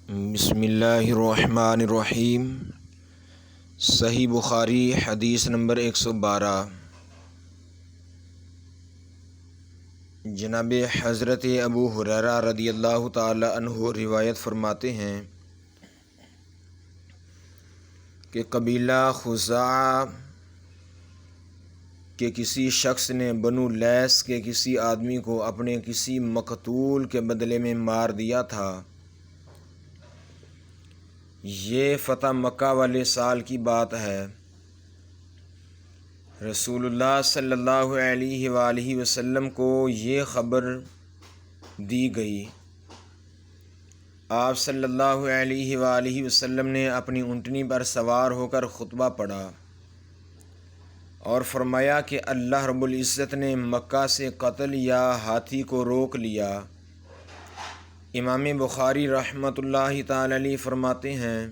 بسم اللہ الرحمن الرحیم۔ صحیح بخاری حدیث نمبر 112۔ جناب حضرت ابو ہریرہ رضی اللہ تعالی عنہ روایت فرماتے ہیں کہ قبیلہ خزاعہ کے کسی شخص نے بنو لیث کے کسی آدمی کو اپنے کسی مقتول کے بدلے میں مار دیا تھا۔ یہ فتح مکہ والے سال کی بات ہے۔ رسول اللہ صلی اللہ علیہ وآلہ وسلم کو یہ خبر دی گئی۔ آپ صلی اللہ علیہ وآلہ وسلم نے اپنی اونٹنی پر سوار ہو کر خطبہ پڑھا اور فرمایا کہ اللہ رب العزت نے مکہ سے قتل یا ہاتھی کو روک لیا۔ امام بخاری رحمۃ اللہ تعالی علیہ فرماتے ہیں،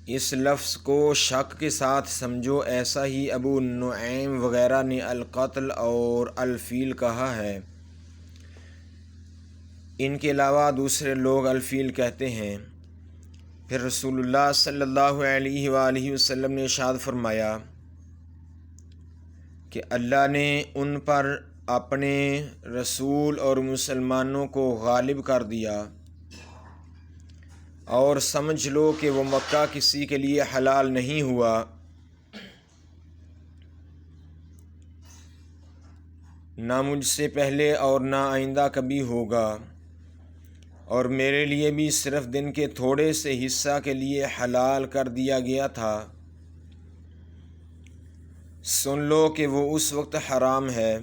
اس لفظ کو شک کے ساتھ سمجھو، ایسا ہی ابو نعیم وغیرہ نے القتل اور الفیل کہا ہے۔ ان کے علاوہ دوسرے لوگ الفیل کہتے ہیں۔ پھر رسول اللہ صلی اللہ علیہ وآلہ وسلم نے ارشاد فرمایا کہ اللہ نے ان پر اپنے رسول اور مسلمانوں کو غالب کر دیا، اور سمجھ لو کہ وہ مکہ کسی کے لیے حلال نہیں ہوا۔ نہ مجھ سے پہلے اور نہ آئندہ کبھی ہوگا، اور میرے لیے بھی صرف دن کے تھوڑے سے حصہ کے لیے حلال کر دیا گیا تھا۔ سن لو کہ وہ اس وقت حرام ہے،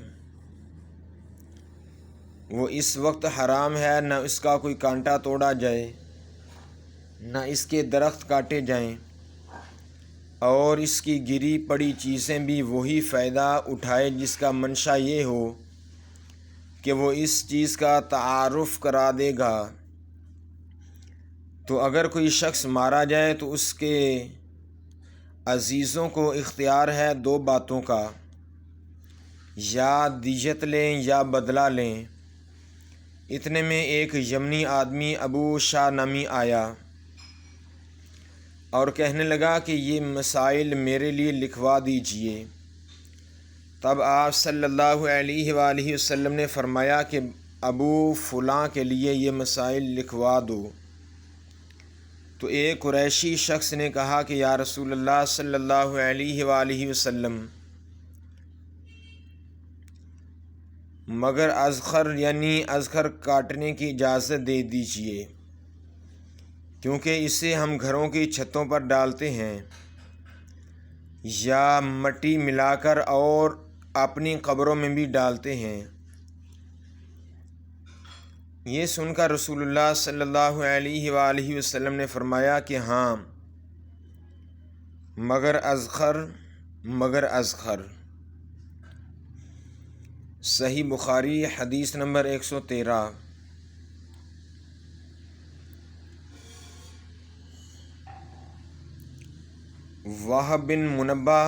وہ اس وقت حرام ہے، نہ اس کا کوئی کانٹا توڑا جائے، نہ اس کے درخت کاٹے جائیں، اور اس کی گری پڑی چیزیں بھی وہی فائدہ اٹھائے جس کا منشا یہ ہو کہ وہ اس چیز کا تعارف کرا دے گا۔ تو اگر کوئی شخص مارا جائے تو اس کے عزیزوں کو اختیار ہے دو باتوں کا، یا دیت لیں یا بدلہ لیں۔ اتنے میں ایک یمنی آدمی ابو شاہ نامی آیا اور کہنے لگا کہ یہ مسائل میرے لیے لکھوا دیجئے۔ تب آپ صلی اللہ علیہ وآلہ وسلم نے فرمایا کہ ابو فلاں کے لیے یہ مسائل لکھوا دو۔ تو ایک قریشی شخص نے کہا کہ یا رسول اللہ صلی اللہ علیہ وآلہ وسلم، مگر اذخر یعنی اذخر کاٹنے کی اجازت دے دیجئے، کیونکہ اسے ہم گھروں کی چھتوں پر ڈالتے ہیں یا مٹی ملا کر اور اپنی قبروں میں بھی ڈالتے ہیں۔ یہ سن کر رسول اللہ صلی اللہ علیہ وآلہ وسلم نے فرمایا کہ ہاں، مگر اذخر۔ صحیح بخاری حدیث نمبر 113۔ وہب بن منبہ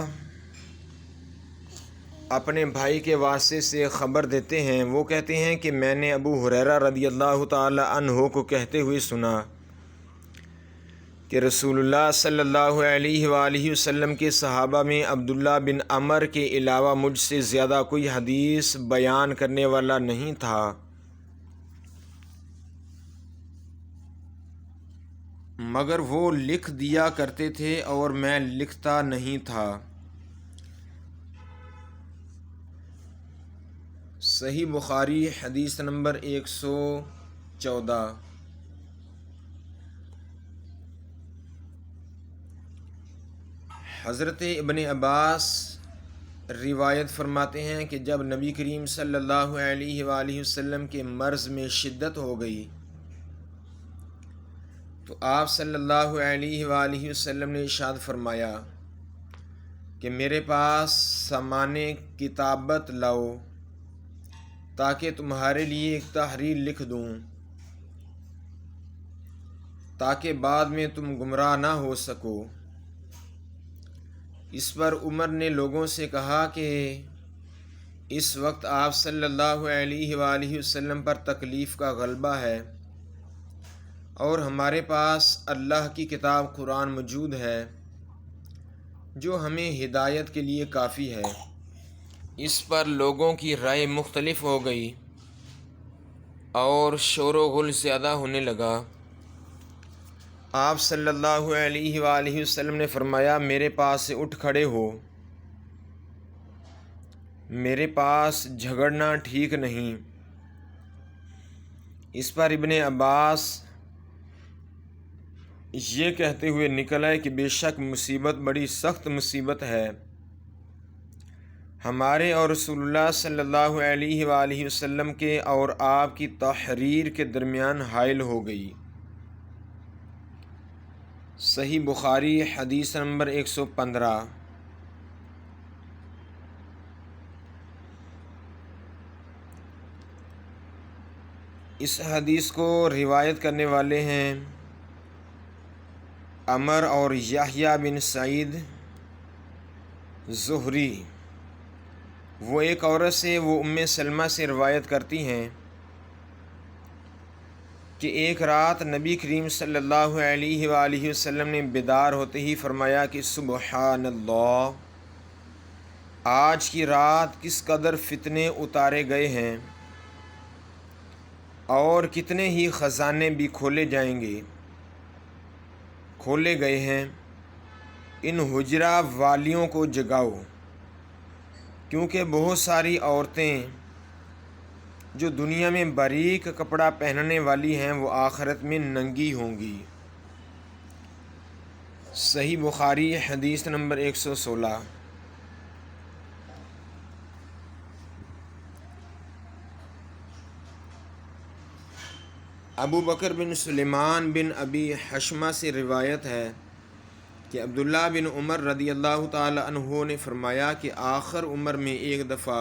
اپنے بھائی کے واسطے سے خبر دیتے ہیں، وہ کہتے ہیں کہ میں نے ابو ہریرہ رضی اللہ تعالی عنہ کو کہتے ہوئے سنا کہ رسول اللہ صلی اللہ علیہ وآلہ وسلم کے صحابہ میں عبداللہ بن عمر کے علاوہ مجھ سے زیادہ کوئی حدیث بیان کرنے والا نہیں تھا، مگر وہ لکھ دیا کرتے تھے اور میں لکھتا نہیں تھا۔ صحیح بخاری حدیث نمبر 114۔ حضرت ابن عباس روایت فرماتے ہیں کہ جب نبی کریم صلی اللہ علیہ وآلہ وسلم کے مرض میں شدت ہو گئی تو آپ صلی اللہ علیہ وآلہ وسلم نے ارشاد فرمایا کہ میرے پاس سامان کتابت لاؤ تاکہ تمہارے لیے ایک تحریر لکھ دوں، تاکہ بعد میں تم گمراہ نہ ہو سکو۔ اس پر عمر نے لوگوں سے کہا کہ اس وقت آپ صلی اللہ علیہ وآلہ وسلم پر تکلیف کا غلبہ ہے اور ہمارے پاس اللہ کی کتاب قرآن موجود ہے جو ہمیں ہدایت کے لیے کافی ہے۔ اس پر لوگوں کی رائے مختلف ہو گئی اور شور و غل زیادہ ہونے لگا۔ آپ صلی اللہ علیہ وآلہ وسلم نے فرمایا، میرے پاس سے اٹھ کھڑے ہو، میرے پاس جھگڑنا ٹھیک نہیں۔ اس پر ابن عباس یہ کہتے ہوئے نکل آئے کہ بے شک مصیبت بڑی سخت مصیبت ہے، ہمارے اور رسول اللہ صلی اللہ علیہ وآلہ وسلم کے اور آپ کی تحریر کے درمیان حائل ہو گئی۔ صحیح بخاری حدیث نمبر 115۔ اس حدیث کو روایت کرنے والے ہیں عمر اور یحییٰ بن سعید زہری۔ وہ ایک عورت سے، وہ ام سلمہ سے روایت کرتی ہیں کہ ایک رات نبی کریم صلی اللہ علیہ وآلہ وسلم نے بیدار ہوتے ہی فرمایا کہ سبحان اللہ، آج کی رات کس قدر فتنے اتارے گئے ہیں اور کتنے ہی خزانے بھی کھولے گئے ہیں۔ ان حجرہ والیوں کو جگاؤ، کیونکہ بہت ساری عورتیں جو دنیا میں باریک کپڑا پہننے والی ہیں وہ آخرت میں ننگی ہوں گی۔ صحیح بخاری حدیث نمبر 116۔ ابو بکر بن سلیمان بن ابی حشمہ سے روایت ہے کہ عبداللہ بن عمر رضی اللہ تعالی عنہ نے فرمایا کہ آخر عمر میں ایک دفعہ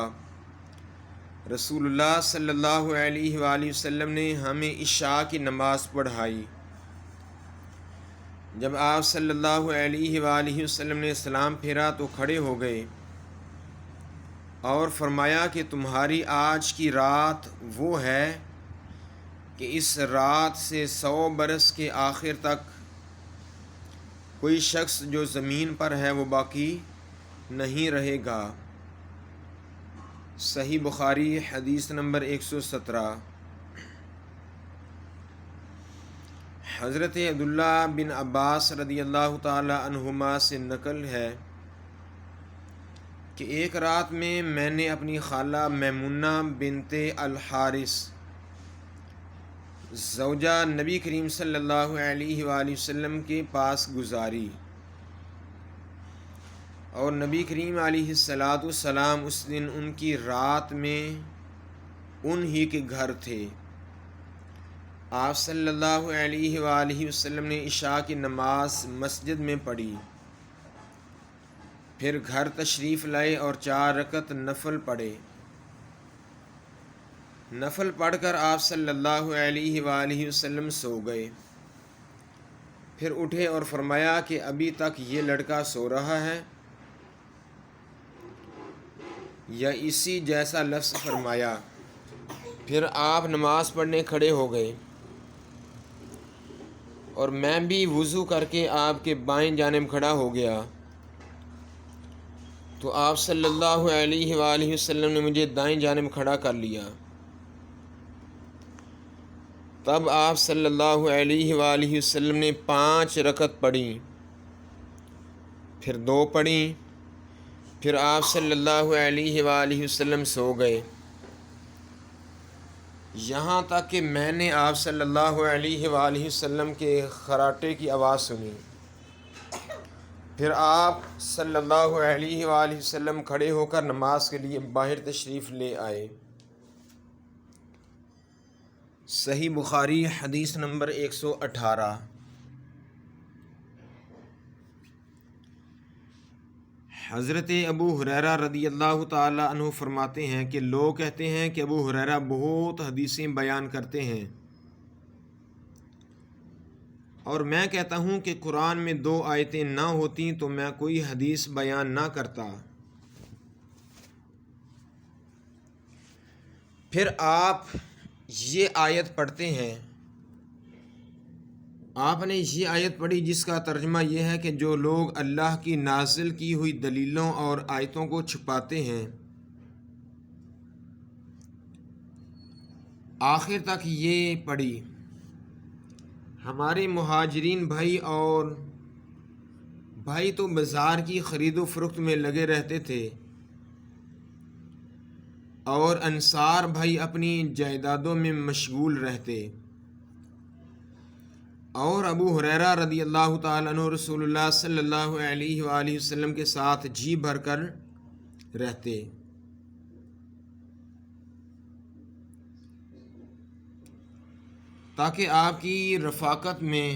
رسول اللہ صلی اللہ علیہ وآلہ وسلم نے ہمیں عشاء کی نماز پڑھائی۔ جب آپ صلی اللہ علیہ وآلہ وسلم نے سلام پھیرا تو کھڑے ہو گئے اور فرمایا کہ تمہاری آج کی رات وہ ہے کہ اس رات سے 100 برس کے آخر تک کوئی شخص جو زمین پر ہے وہ باقی نہیں رہے گا۔ صحیح بخاری حدیث نمبر 117۔ حضرت عبداللہ بن عباس رضی اللہ تعالی عنہما سے نقل ہے کہ ایک رات میں نے اپنی خالہ میمونہ بنت الحارث زوجہ نبی کریم صلی اللہ علیہ وآلہ وسلم کے پاس گزاری، اور نبی کریم علیہ السلام اس دن ان کی رات میں ان ہی کے گھر تھے۔ آپ صلی اللہ علیہ وآلہ وسلم نے عشاء کی نماز مسجد میں پڑھی، پھر گھر تشریف لائے اور 4 رکعت نفل پڑھے۔ نفل پڑھ کر آپ صلی اللہ علیہ وآلہ وسلم سو گئے، پھر اٹھے اور فرمایا کہ ابھی تک یہ لڑکا سو رہا ہے، یا اسی جیسا لفظ فرمایا۔ پھر آپ نماز پڑھنے کھڑے ہو گئے اور میں بھی وضو کر کے آپ کے بائیں جانب کھڑا ہو گیا، تو آپ صلی اللہ علیہ وآلہ وسلم نے مجھے دائیں جانب کھڑا کر لیا۔ تب آپ صلی اللہ علیہ وآلہ وسلم نے 5 رکعت پڑھی، پھر 2 پڑھیں، پھر آپ صلی اللہ علیہ وآلہ وسلم سو گئے، یہاں تک کہ میں نے آپ صلی اللہ علیہ وآلہ وسلم کے خراٹے کی آواز سنی۔ پھر آپ صلی اللہ علیہ وآلہ وسلم کھڑے ہو کر نماز کے لیے باہر تشریف لے آئے۔ صحیح بخاری حدیث نمبر 118۔ حضرت ابو ہریرہ رضی اللہ تعالی عنہ فرماتے ہیں کہ لوگ کہتے ہیں کہ ابو ہریرہ بہت حدیثیں بیان کرتے ہیں، اور میں کہتا ہوں کہ قرآن میں 2 آیتیں نہ ہوتیں تو میں کوئی حدیث بیان نہ کرتا۔ پھر آپ یہ آیت پڑھتے ہیں آپ نے یہ آیت پڑھی جس کا ترجمہ یہ ہے کہ جو لوگ اللہ کی نازل کی ہوئی دلیلوں اور آیتوں کو چھپاتے ہیں، آخر تک یہ پڑھی۔ ہمارے مہاجرین بھائی تو بازار کی خرید و فروخت میں لگے رہتے تھے، اور انصار بھائی اپنی جائیدادوں میں مشغول رہتے، اور ابو ہریرہ رضی اللہ تعالیٰ عنہ رسول اللہ صلی اللہ علیہ وآلہ وسلم کے ساتھ جی بھر کر رہتے۔ تاکہ آپ کی رفاقت میں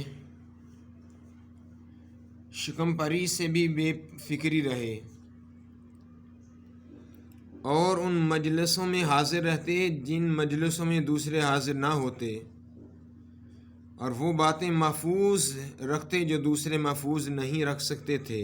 شکم پری سے بھی بے فکری رہے، اور ان مجلسوں میں حاضر رہتے جن مجلسوں میں دوسرے حاضر نہ ہوتے، اور وہ باتیں محفوظ رکھتے جو دوسرے محفوظ نہیں رکھ سکتے تھے۔